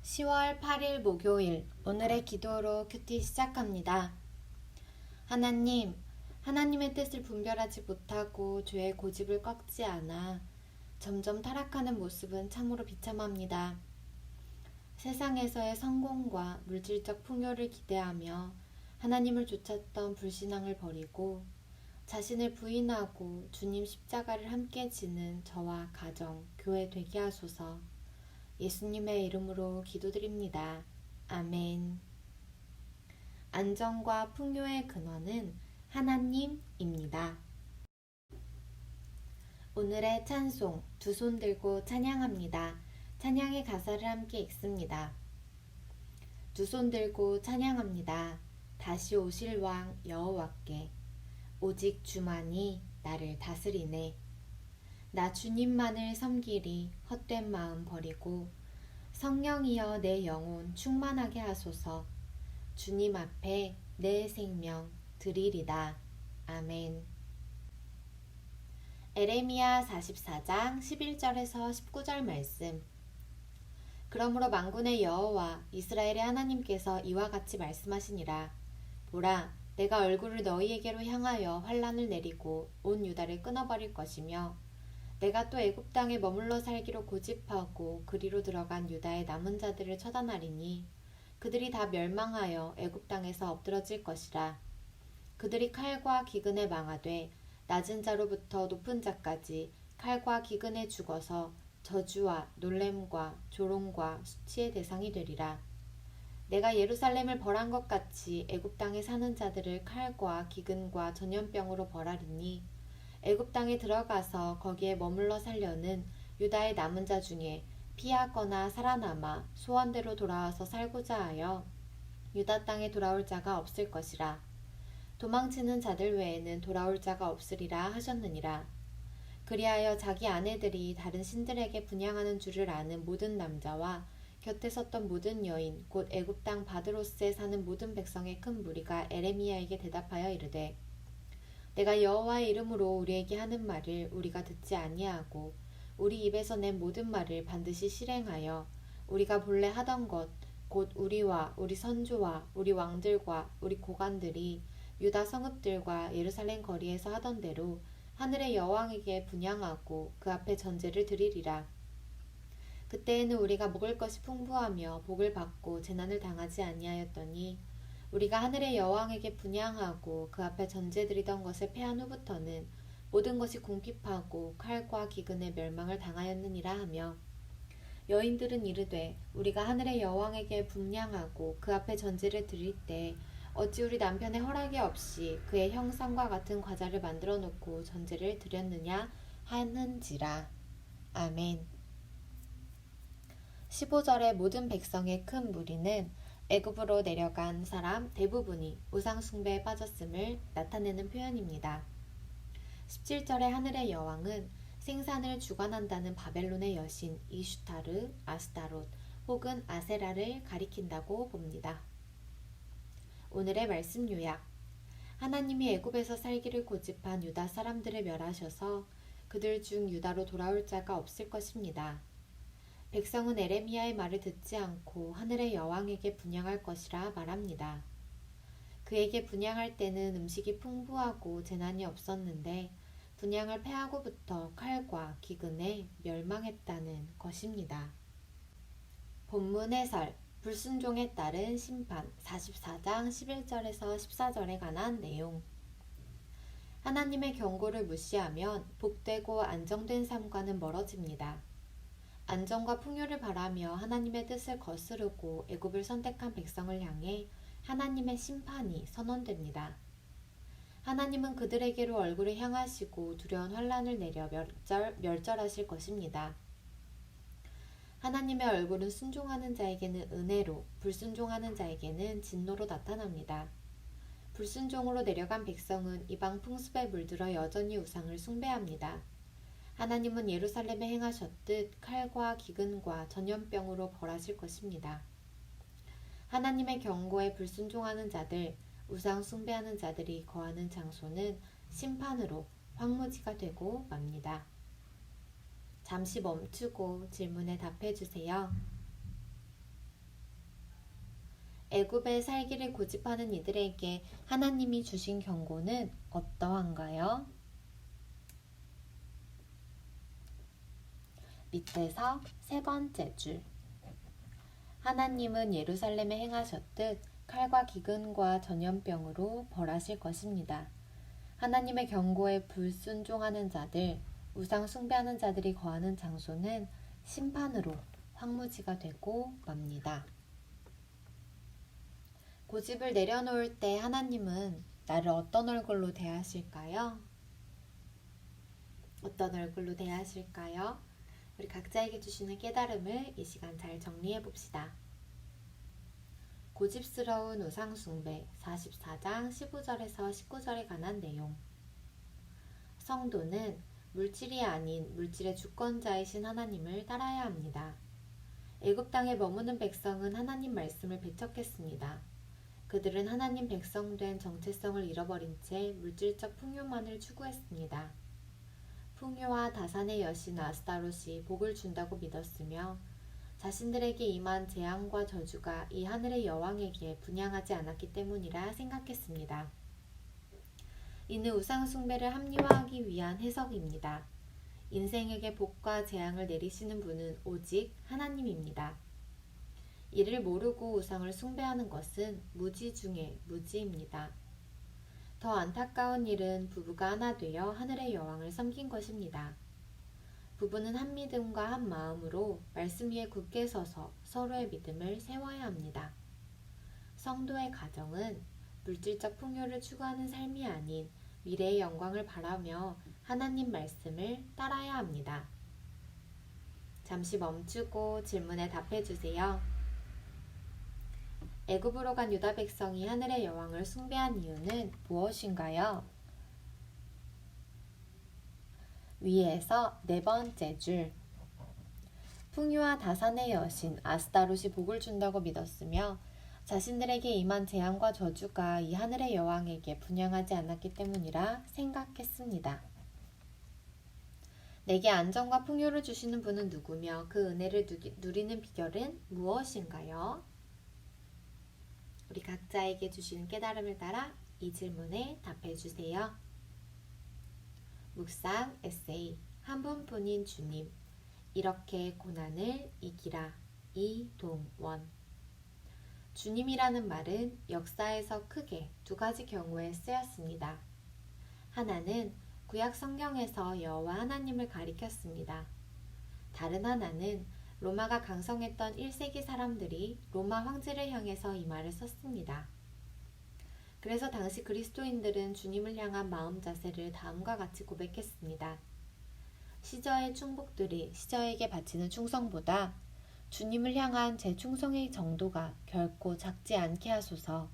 10월 8일 목요일, 오늘의 기도로 큐티 시작합니다. 하나님, 하나님의 뜻을 분별하지 못하고 죄의 고집을 꺾지 않아 점점 타락하는 모습은 참으로 비참합니다. 세상에서의 성공과 물질적 풍요를 기대하며 하나님을 좇았던 불신앙을 버리고 자신을 부인하고 주님 십자가를 함께 지는 저와 가정, 교회 되게 하소서. 예수님의 이름으로 기도드립니다. 아멘. 안정과 풍요의 근원은 하나님입니다. 오늘의 찬송, 두 손 들고 찬양합니다. 찬양의 가사를 함께 읽습니다. 두 손 들고 찬양합니다. 다시 오실 왕 여호와께 오직 주만이 나를 다스리네. 나 주님만을 섬기리 헛된 마음 버리고 성령이여 내 영혼 충만하게 하소서. 주님 앞에 내 생명 드리리다. 아멘. 에레미야 44장 11절에서 19절 말씀. 그러므로 만군의 여호와 이스라엘의 하나님께서 이와 같이 말씀하시니라. 보라, 내가 얼굴을 너희에게로 향하여 환란을 내리고 온 유다를 끊어버릴 것이며 내가 또 애굽 땅에 머물러 살기로 고집하고 그리로 들어간 유다의 남은 자들을 처단하리니 그들이 다 멸망하여 애굽 땅에서 엎드러질 것이라. 그들이 칼과 기근에 망하되 낮은 자로부터 높은 자까지 칼과 기근에 죽어서 저주와 놀램과 조롱과 수치의 대상이 되리라. 내가 예루살렘을 벌한 것 같이 애굽 땅에 사는 자들을 칼과 기근과 전염병으로 벌하리니 애굽 땅에 들어가서 거기에 머물러 살려는 유다의 남은 자 중에 피하거나 살아남아 소원대로 돌아와서 살고자 하여 유다 땅에 돌아올 자가 없을 것이라. 도망치는 자들 외에는 돌아올 자가 없으리라 하셨느니라. 그리하여 자기 아내들이 다른 신들에게 분향하는 줄을 아는 모든 남자와 곁에 섰던 모든 여인 곧 애굽 땅 바드로스에 사는 모든 백성의 큰 무리가 에레미야에게 대답하여 이르되 내가 여호와의 이름으로 우리에게 하는 말을 우리가 듣지 아니하고 우리 입에서 낸 모든 말을 반드시 실행하여 우리가 본래 하던 것 곧 우리와 우리 선조와 우리 왕들과 우리 고관들이 유다 성읍들과 예루살렘 거리에서 하던 대로 하늘의 여왕에게 분향하고 그 앞에 전제를 드리리라. 그때에는 우리가 먹을 것이 풍부하며 복을 받고 재난을 당하지 아니하였더니 우리가 하늘의 여왕에게 분향하고 그 앞에 전제드리던 것을 패한 후부터는 모든 것이 궁핍하고 칼과 기근에 멸망을 당하였느니라 하며 여인들은 이르되 우리가 하늘의 여왕에게 분향하고 그 앞에 전제를 드릴 때 어찌 우리 남편의 허락이 없이 그의 형상과 같은 과자를 만들어 놓고 전제를 드렸느냐 하는지라. 아멘. 15절의 모든 백성의 큰 무리는 애굽으로 내려간 사람 대부분이 우상 숭배에 빠졌음을 나타내는 표현입니다. 17절의 하늘의 여왕은 생산을 주관한다는 바벨론의 여신 이슈타르, 아스타롯 혹은 아세라를 가리킨다고 봅니다. 오늘의 말씀 요약. 하나님이 애굽에서 살기를 고집한 유다 사람들을 멸하셔서 그들 중 유다로 돌아올 자가 없을 것입니다. 백성은 에레미야의 말을 듣지 않고 하늘의 여왕에게 분향할 것이라 말합니다. 그에게 분향할 때는 음식이 풍부하고 재난이 없었는데 분향을 패하고부터 칼과 기근에 멸망했다는 것입니다. 본문 해설, 불순종에 따른 심판 44장 11절에서 14절에 관한 내용. 하나님의 경고를 무시하면 복되고 안정된 삶과는 멀어집니다. 안정과 풍요를 바라며 하나님의 뜻을 거스르고 애굽을 선택한 백성을 향해 하나님의 심판이 선언됩니다. 하나님은 그들에게로 얼굴을 향하시고 두려운 환란을 내려 멸절하실 것입니다. 하나님의 얼굴은 순종하는 자에게는 은혜로, 불순종하는 자에게는 진노로 나타납니다. 불순종으로 내려간 백성은 이방 풍습에 물들어 여전히 우상을 숭배합니다. 하나님은 예루살렘에 행하셨듯 칼과 기근과 전염병으로 벌하실 것입니다. 하나님의 경고에 불순종하는 자들, 우상 숭배하는 자들이 거하는 장소는 심판으로 황무지가 되고 맙니다. 잠시 멈추고 질문에 답해 주세요. 애굽에 살기를 고집하는 이들에게 하나님이 주신 경고는 어떠한가요? 밑에서 세 번째 줄. 하나님은 예루살렘에 행하셨듯 칼과 기근과 전염병으로 벌하실 것입니다. 하나님의 경고에 불순종하는 자들, 우상 숭배하는 자들이 거하는 장소는 심판으로 황무지가 되고 맙니다. 고집을 내려놓을 때 하나님은 나를 어떤 얼굴로 대하실까요? 어떤 얼굴로 대하실까요? 우리 각자에게 주시는 깨달음을 이 시간 잘 정리해 봅시다. 고집스러운 우상 숭배 44장 15절에서 19절에 관한 내용. 성도는 물질이 아닌 물질의 주권자이신 하나님을 따라야 합니다. 애굽 땅에 머무는 백성은 하나님 말씀을 배척했습니다. 그들은 하나님 백성 된 정체성을 잃어버린 채 물질적 풍요만을 추구했습니다. 풍요와 다산의 여신 아스타롯이 복을 준다고 믿었으며 자신들에게 임한 재앙과 저주가 이 하늘의 여왕에게 분향하지 않았기 때문이라 생각했습니다. 이는 우상 숭배를 합리화하기 위한 해석입니다. 인생에게 복과 재앙을 내리시는 분은 오직 하나님입니다. 이를 모르고 우상을 숭배하는 것은 무지 중에 무지입니다. 더 안타까운 일은 부부가 하나 되어 하늘의 여왕을 섬긴 것입니다. 부부는 한 믿음과 한 마음으로 말씀 위에 굳게 서서 서로의 믿음을 세워야 합니다. 성도의 가정은 물질적 풍요를 추구하는 삶이 아닌 미래의 영광을 바라며 하나님 말씀을 따라야 합니다. 잠시 멈추고 질문에 답해 주세요. 애굽으로 간 유다 백성이 하늘의 여왕을 숭배한 이유는 무엇인가요? 위에서 네 번째 줄. 풍요와 다산의 여신 아스타롯이 복을 준다고 믿었으며 자신들에게 임한 재앙과 저주가 이 하늘의 여왕에게 분향하지 않았기 때문이라 생각했습니다. 내게 안정과 풍요를 주시는 분은 누구며 그 은혜를 누리는 비결은 무엇인가요? 우리 각자에게 주시는 깨달음을 따라 이 질문에 답해 주세요. 묵상 에세이 한 분뿐인 주님, 이렇게 고난을 이기라. 이동원. 주님이라는 말은 역사에서 크게 두 가지 경우에 쓰였습니다. 하나는 구약 성경에서 여호와 하나님을 가리켰습니다. 다른 하나는 로마가 강성했던 1세기 사람들이 로마 황제를 향해서 이 말을 썼습니다. 그래서 당시 그리스도인들은 주님을 향한 마음 자세를 다음과 같이 고백했습니다. 시저의 충복들이 시저에게 바치는 충성보다 주님을 향한 제 충성의 정도가 결코 작지 않게 하소서.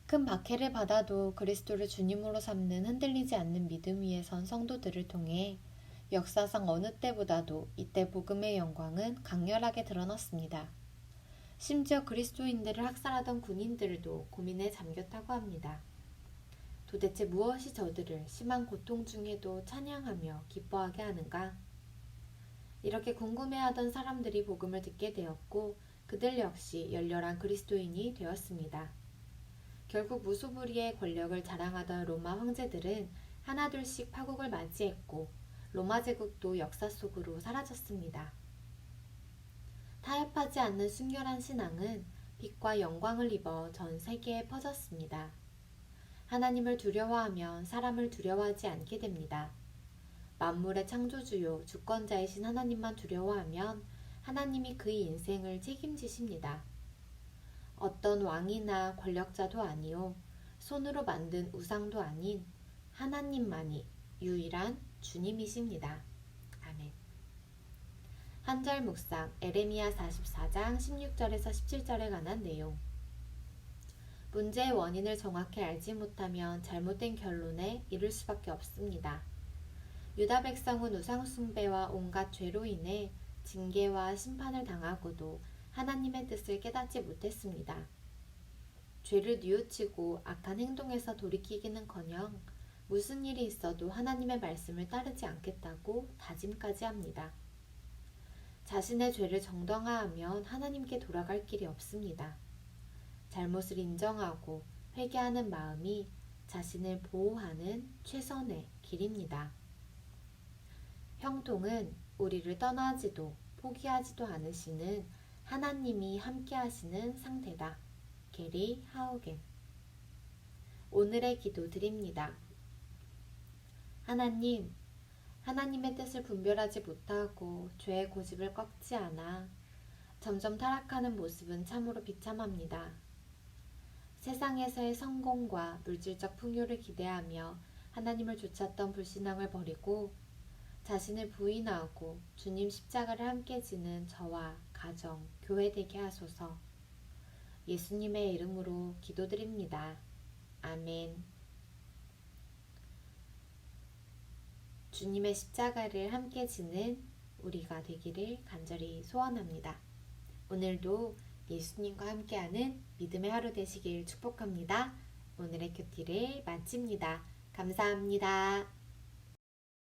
큰 박해를 받아도 그리스도를 주님으로 삼는 흔들리지 않는 믿음 위에 선 성도들을 통해 역사상 어느 때보다도 이때 복음의 영광은 강렬하게 드러났습니다. 심지어 그리스도인들을 학살하던 군인들도 고민에 잠겼다고 합니다. 도대체 무엇이 저들을 심한 고통 중에도 찬양하며 기뻐하게 하는가? 이렇게 궁금해하던 사람들이 복음을 듣게 되었고 그들 역시 열렬한 그리스도인이 되었습니다. 결국 무소불위의 권력을 자랑하던 로마 황제들은 하나둘씩 파국을 맞이했고 로마 제국도 역사 속으로 사라졌습니다. 타협하지 않는 순결한 신앙은 빛과 영광을 입어 전 세계에 퍼졌습니다. 하나님을 두려워하면 사람을 두려워하지 않게 됩니다. 만물의 창조주요 주권자이신 하나님만 두려워하면 하나님이 그의 인생을 책임지십니다. 어떤 왕이나 권력자도 아니요 손으로 만든 우상도 아닌 하나님만이 유일한 주님이십니다. 아멘. 한절 묵상 에레미야 44장 16절에서 17절에 관한 내용. 문제의 원인을 정확히 알지 못하면 잘못된 결론에 이를 수밖에 없습니다. 유다 백성은 우상 숭배와 온갖 죄로 인해 징계와 심판을 당하고도 하나님의 뜻을 깨닫지 못했습니다. 죄를 뉘우치고 악한 행동에서 돌이키기는커녕 무슨 일이 있어도 하나님의 말씀을 따르지 않겠다고 다짐까지 합니다. 자신의 죄를 정당화하면 하나님께 돌아갈 길이 없습니다. 잘못을 인정하고 회개하는 마음이 자신을 보호하는 최선의 길입니다. 형통은 우리를 떠나지도 포기하지도 않으시는 하나님이 함께 하시는 상태다. 게리 하우겐. 오늘의 기도 드립니다. 하나님, 하나님의 뜻을 분별하지 못하고 죄의 고집을 꺾지 않아 점점 타락하는 모습은 참으로 비참합니다. 세상에서의 성공과 물질적 풍요를 기대하며 하나님을 좇았던 불신앙을 버리고 자신을 부인하고 주님 십자가를 함께 지는 저와 가정, 교회 되게 하소서. 예수님의 이름으로 기도드립니다. 아멘. 주님의 십자가를 함께 지는 우리가 되기를 간절히 소원합니다. 오늘도 예수님과 함께하는 믿음의 하루 되시길 축복합니다. 오늘의 큐티를 마칩니다. 감사합니다.